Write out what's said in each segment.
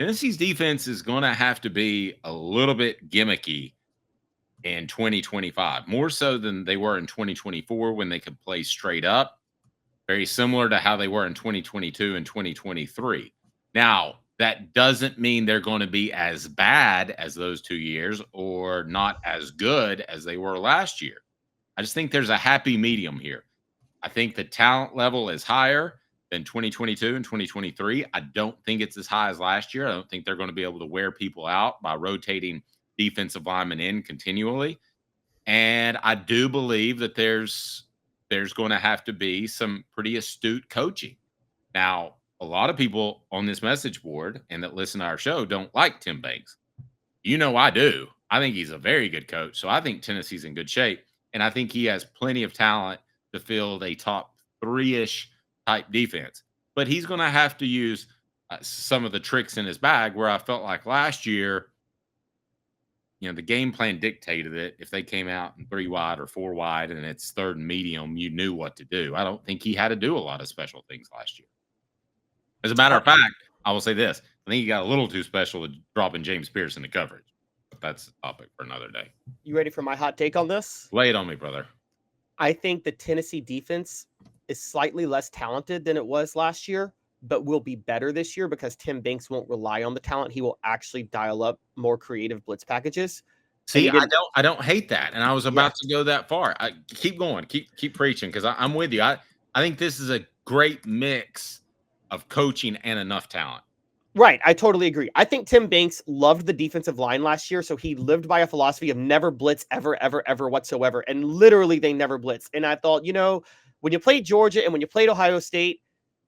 Tennessee's defense is going to have to be a little bit gimmicky in 2025, more so than they were in 2024 when they could play straight up. Very similar to how they were in 2022 and 2023. Now, that doesn't mean they're going to be as bad as those 2 years or not as good as they were last year. I just think there's a happy medium here. I think the talent level is higher than 2022 and 2023. I don't think it's as high as last year. I don't think they're going to be able to wear people out by rotating defensive linemen in continually. And I do believe that there's going to have to be some pretty astute coaching. Now, a lot of people on this message board and that listen to our show don't like Tim Banks. You know I do. I think he's a very good coach. So I think Tennessee's in good shape. And I think he has plenty of talent to field a top 3-ish type defense. But he's going to have to use some of the tricks in his bag where I felt like last year, the game plan dictated it. If they came out in 3 wide or 4 wide and it's third and medium, you knew what to do. I don't think he had to do a lot of special things last year. As a matter of fact, I will say this. I think he got a little too special at dropping James Pierce into coverage. But that's a topic for another day. You ready for my hot take on this? Lay it on me, brother. I think the Tennessee defense is slightly less talented than it was last year, but will be better this year because Tim Banks won't rely on the talent. He will actually dial up more creative blitz packages. See, I don't hate that, and I was about to go that far. Keep going, keep preaching, because I'm with you. I think this is a great mix of coaching and enough talent. Right, I totally agree. I think Tim Banks loved the defensive line last year, so he lived by a philosophy of never blitz ever whatsoever, and literally they never blitz. And I thought, when you played Georgia and when you played Ohio State,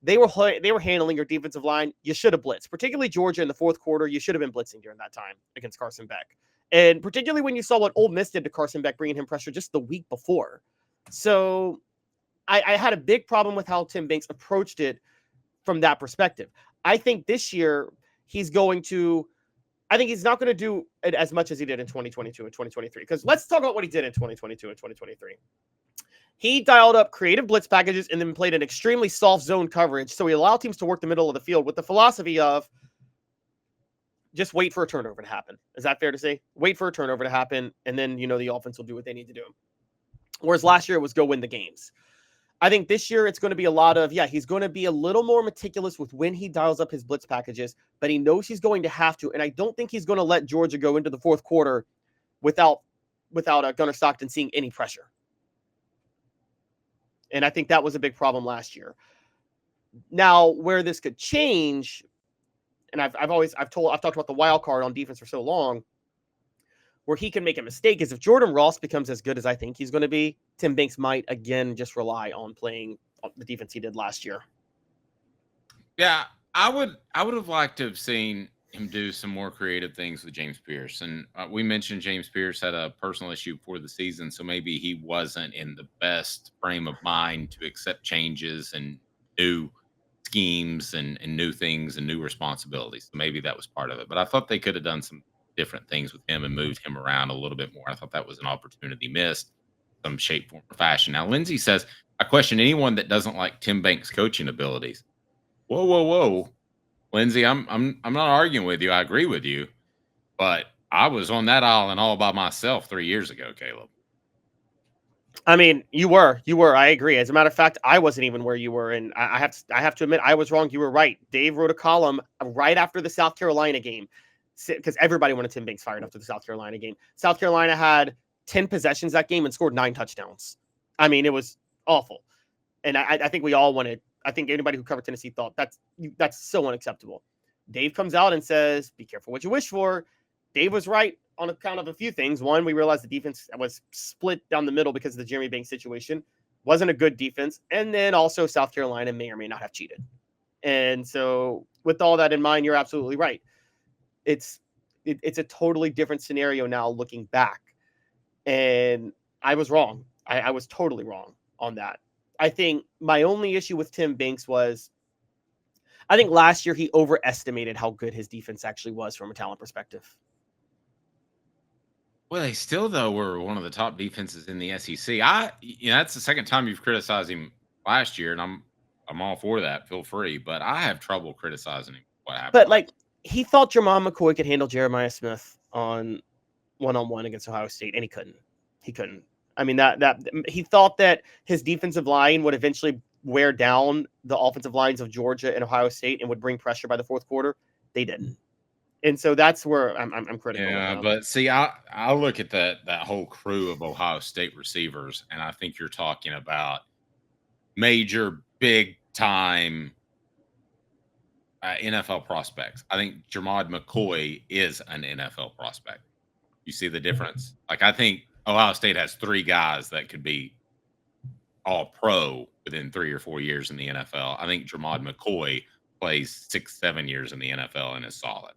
they were handling your defensive line. You should have blitzed, particularly Georgia in the fourth quarter. You should have been blitzing during that time against Carson Beck. And particularly when you saw what Ole Miss did to Carson Beck, bringing him pressure just the week before. So I had a big problem with how Tim Banks approached it from that perspective. I think this year he's not going to do it as much as he did in 2022 and 2023. Because let's talk about what he did in 2022 and 2023. He dialed up creative blitz packages and then played an extremely soft zone coverage. So he allowed teams to work the middle of the field with the philosophy of just wait for a turnover to happen. Is that fair to say? Wait for a turnover to happen, and then, the offense will do what they need to do. Whereas last year it was go win the games. I think this year it's going to be a lot of, he's going to be a little more meticulous with when he dials up his blitz packages, but he knows he's going to have to. And I don't think he's going to let Georgia go into the fourth quarter without Gunnar Stockton seeing any pressure. And I think that was a big problem last year. Now, where this could change, and I've talked about the wild card on defense for so long, where he can make a mistake is if Jordan Ross becomes as good as I think he's going to be, Tim Banks might again just rely on playing the defense he did last year. Yeah, I would have liked to have seen him do some more creative things with James Pierce. And we mentioned James Pierce had a personal issue before the season, so maybe he wasn't in the best frame of mind to accept changes and new schemes and new things and new responsibilities. So maybe that was part of it. But I thought they could have done some different things with him and moved him around a little bit more. I thought that was an opportunity missed, some shape, form, or fashion. Now, Lindsay says, I question anyone that doesn't like Tim Banks' coaching abilities. Whoa. Lindsay, I'm not arguing with you. I agree with you. But I was on that island all by myself 3 years ago, Caleb. I mean, you were. I agree. As a matter of fact, I wasn't even where you were. And I have to admit, I was wrong. You were right. Dave wrote a column right after the South Carolina game, because everybody wanted Tim Banks fired after the South Carolina game. South Carolina had 10 possessions that game and scored 9 touchdowns. I mean, it was awful. And I think we all wanted, I think anybody who covered Tennessee thought that's so unacceptable. Dave comes out and says, be careful what you wish for. Dave was right on account of a few things. One, we realized the defense was split down the middle because of the Jeremy Banks situation. Wasn't a good defense. And then also South Carolina may or may not have cheated. And so with all that in mind, you're absolutely right. It's a totally different scenario now looking back. And I was wrong. I was totally wrong on that. I think my only issue with Tim Banks was, I think last year he overestimated how good his defense actually was from a talent perspective. Well, they still, though, were one of the top defenses in the SEC. That's the second time you've criticized him last year, and I'm all for that. Feel free, but I have trouble criticizing him. What happened? But he thought Jermon McCoy could handle Jeremiah Smith on one-on-one against Ohio State, and he couldn't. He couldn't. I mean, that he thought that his defensive line would eventually wear down the offensive lines of Georgia and Ohio State and would bring pressure by the fourth quarter. They didn't. And so that's where I'm critical of Yeah, him. but see, I look at that whole crew of Ohio State receivers, and I think you're talking about major, big time NFL prospects. I think Jermod McCoy is an NFL prospect. You see the difference? Like, I think Ohio State has 3 guys that could be all pro within 3 or 4 years in the NFL. I think Jermod McCoy plays 6, 7 years in the NFL and is solid.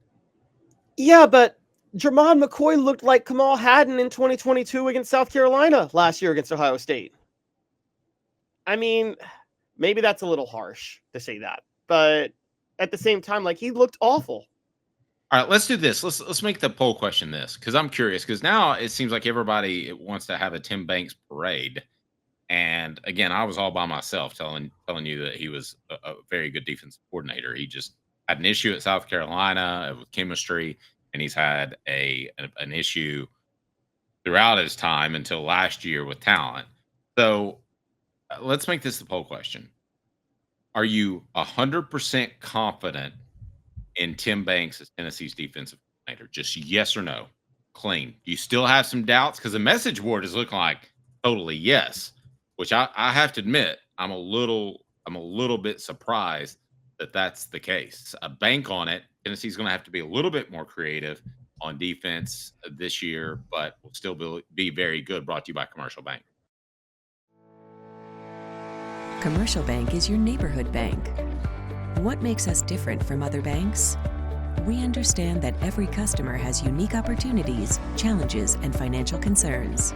Yeah, but Jermon McCoy looked like Kamal Hadden in 2022 against South Carolina last year against Ohio State. I mean, maybe that's a little harsh to say that, but at the same time, like, he looked awful. All right, let's do this. Let's make the poll question this, because I'm curious, because now it seems like everybody wants to have a Tim Banks parade. And again, I was all by myself telling you that he was a very good defensive coordinator. He just had an issue at South Carolina with chemistry, and he's had an issue throughout his time until last year with talent. So let's make this the poll question. Are you 100% confident in Tim Banks as Tennessee's defensive coordinator? Just yes or no. Clean. Do you still have some doubts? Because the message board is looking like totally yes, which I have to admit, I'm a little bit surprised that that's the case. A bank on it. Tennessee's going to have to be a little bit more creative on defense this year, but will still be very good. Brought to you by Commercial Bank. Commercial Bank is your neighborhood bank. What makes us different from other banks? We understand that every customer has unique opportunities, challenges, and financial concerns.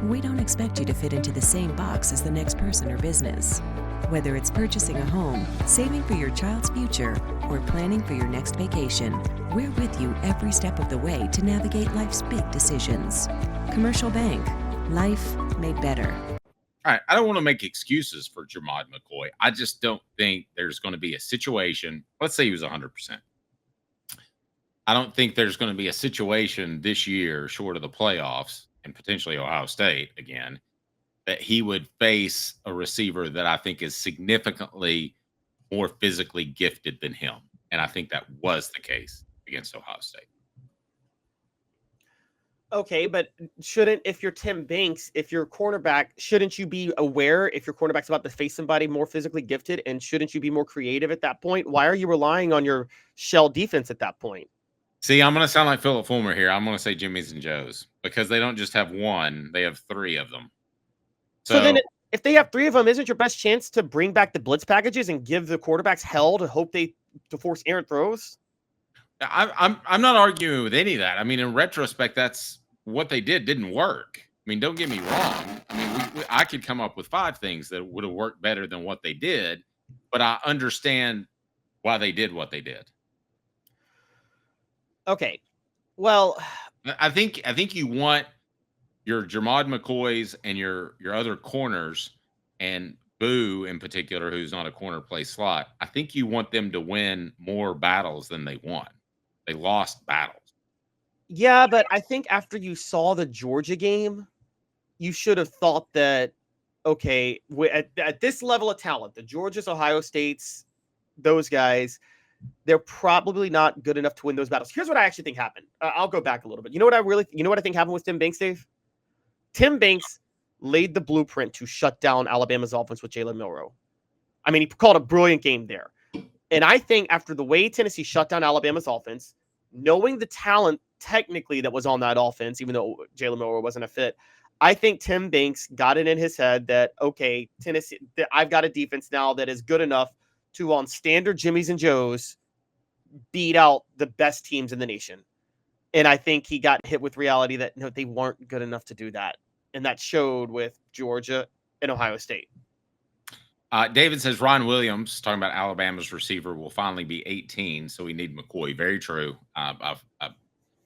We don't expect you to fit into the same box as the next person or business. Whether it's purchasing a home, saving for your child's future, or planning for your next vacation, we're with you every step of the way to navigate life's big decisions. Commercial Bank. Life made better. All right, I don't want to make excuses for Jermod McCoy. I just don't think there's going to be a situation. Let's say he was 100%. I don't think there's going to be a situation this year, short of the playoffs and potentially Ohio State again, that he would face a receiver that I think is significantly more physically gifted than him. And I think that was the case against Ohio State. Okay, but if you're Tim Banks, if you're cornerback, shouldn't you be aware if your cornerback's about to face somebody more physically gifted, and shouldn't you be more creative at that point? Why are you relying on your shell defense at that point? See, I'm going to sound like Philip Fulmer here. I'm going to say Jimmy's and Joe's, because they don't just have one, they have 3 of them. So then if they have 3 of them, isn't your best chance to bring back the blitz packages and give the quarterbacks hell to force errant throws? I'm not arguing with any of that. I mean, in retrospect, that's what they didn't work. I mean, don't get me wrong. I mean, I could come up with 5 things that would have worked better than what they did, but I understand why they did what they did. Okay, well, I think you want your Jermod McCoys and your other corners, and Boo in particular, who's on a corner play slot. I think you want them to win more battles than they won. They lost battles. Yeah, but I think after you saw the Georgia game, you should have thought that, okay, at this level of talent, the Georgias, Ohio States, those guys, they're probably not good enough to win those battles. Here's what I actually think happened. I'll go back a little bit. You know what I think happened with Tim Banks, Dave? Tim Banks laid the blueprint to shut down Alabama's offense with Jalen Milroe. I mean, he called a brilliant game there. And I think after the way Tennessee shut down Alabama's offense, knowing the talent technically that was on that offense, even though Jalen Milroe wasn't a fit, I think Tim Banks got it in his head that, okay, Tennessee, I've got a defense now that is good enough to, on standard Jimmys and Joes, beat out the best teams in the nation. And I think he got hit with reality that no, they weren't good enough to do that. And that showed with Georgia and Ohio State. David says Ron Williams, talking about Alabama's receiver, will finally be 18, so we need McCoy. Very true. I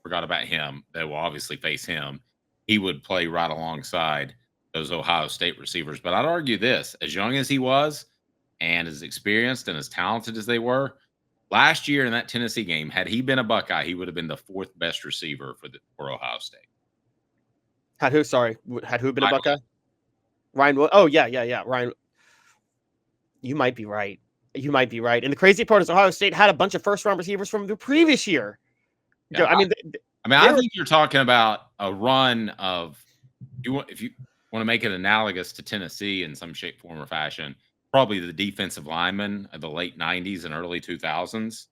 forgot about him. They will obviously face him. He would play right alongside those Ohio State receivers. But I'd argue this, as young as he was and as experienced and as talented as they were, Last year in that Tennessee game, had he been a Buckeye, he would have been the 4th best receiver for Ohio State. Had who? Sorry, had who been a Ryan Buckeye? Ryan. Oh yeah. Ryan. You might be right. You might be right. And the crazy part is Ohio State had a bunch of first-round receivers from the previous year. Yeah, I mean, I think you're talking about a run of if you want to make it analogous to Tennessee in some shape, form, or fashion, probably the defensive linemen of the late 90s and early 2000s.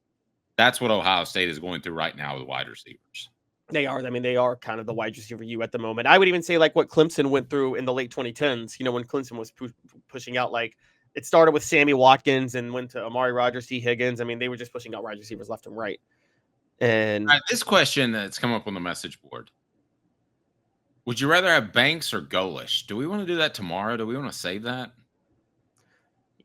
That's what Ohio State is going through right now with wide receivers. they are. I mean, they are kind of the wide receiver you at the moment. I would even say like what Clemson went through in the late 2010s. When Clemson was pushing out, like it started with Sammy Watkins and went to Amari Rodgers, T. Higgins. I mean, they were just pushing out wide receivers left and right. And this question that's come up on the message board. Would you rather have Banks or Golish? Do we want to do that tomorrow? Do we want to save that?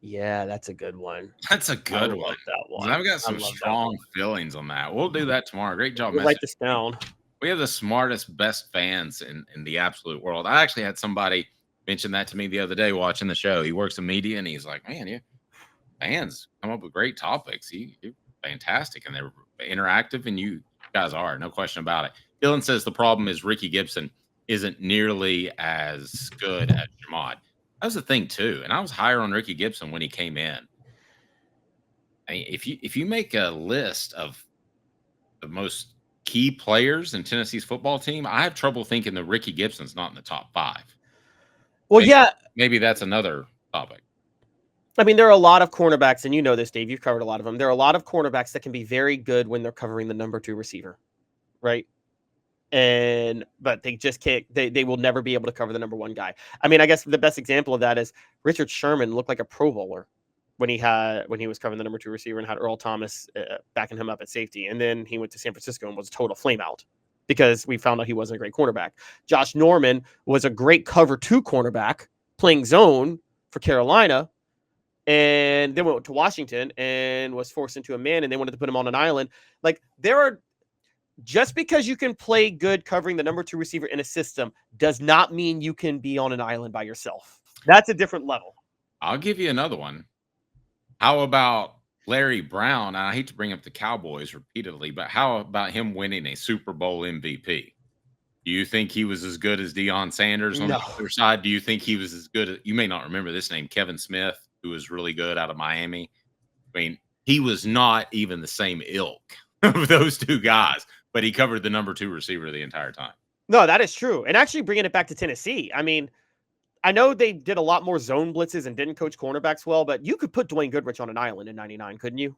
yeah, that's a good one. That's a good one. That one. I've got some strong feelings on that. We'll do that tomorrow. Great job. We'll write this down. We have the smartest, best fans in the absolute world. I actually had somebody mention that to me the other day watching the show. He works in media, and he's like, man, you fans come up with great topics. You're fantastic, and they're interactive, and you guys are. No question about it. Dylan says the problem is Ricky Gibson isn't nearly as good as Jamad. That was the thing, too. And I was higher on Ricky Gibson when he came in. I mean, if you make a list of the most key players in Tennessee's football team, I have trouble thinking that Ricky Gibson's not in the top 5. Well, maybe that's another topic. I mean, there are a lot of cornerbacks, and you know this, Dave. You've covered a lot of them. There are a lot of cornerbacks that can be very good when they're covering the number 2 receiver, right? But they just can't. They will never be able to cover the number 1 guy. I mean, I guess the best example of that is Richard Sherman looked like a Pro Bowler when he was covering the number 2 receiver and had Earl Thomas backing him up at safety, and then he went to San Francisco and was a total flameout because we found out he wasn't a great cornerback. Josh Norman was a great cover 2 cornerback playing zone for Carolina, and then went to Washington and was forced into a man, and they wanted to put him on an island. Like just because you can play good covering the number 2 receiver in a system does not mean you can be on an island by yourself. That's a different level. I'll give you another one. How about Larry Brown? I hate to bring up the Cowboys repeatedly, but how about him winning a Super Bowl MVP? Do you think he was as good as Deion Sanders on the other side? Do you think he was as good you may not remember this name, Kevin Smith, who was really good out of Miami? I mean, he was not even the same ilk of those 2 guys, but he covered the number 2 receiver the entire time. No, that is true. And actually bringing it back to Tennessee, I mean, I know they did a lot more zone blitzes and didn't coach cornerbacks well, but you could put Dwayne Goodrich on an island in 99, couldn't you?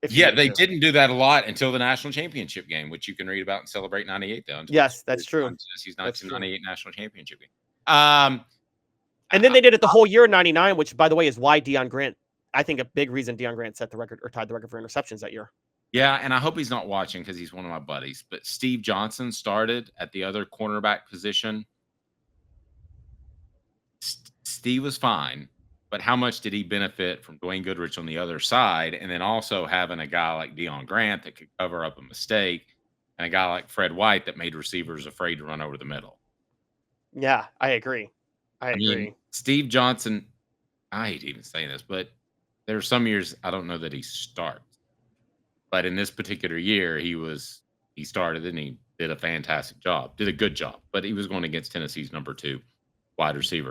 Yeah, they didn't do that a lot until the national championship game, which you can read about and Celebrate 98, though. Yes, that's true. Tennessee's 1998 national championship game. And then they did it the whole year in 99, which, by the way, is why Deion Grant, I think a big reason Deion Grant set the record or tied the record for interceptions that year. Yeah, and I hope he's not watching because he's one of my buddies. But Steve Johnson started at the other cornerback position. Steve was fine, but how much did he benefit from Dwayne Goodrich on the other side, and then also having a guy like Deion Grant that could cover up a mistake, and a guy like Fred White that made receivers afraid to run over the middle? Yeah, I agree. I agree. Mean, Steve Johnson, I hate even saying this, but there are some years I don't know that he starts. But in this particular year, he started and he did a fantastic job, did a good job, but he was going against Tennessee's number 2 wide receiver.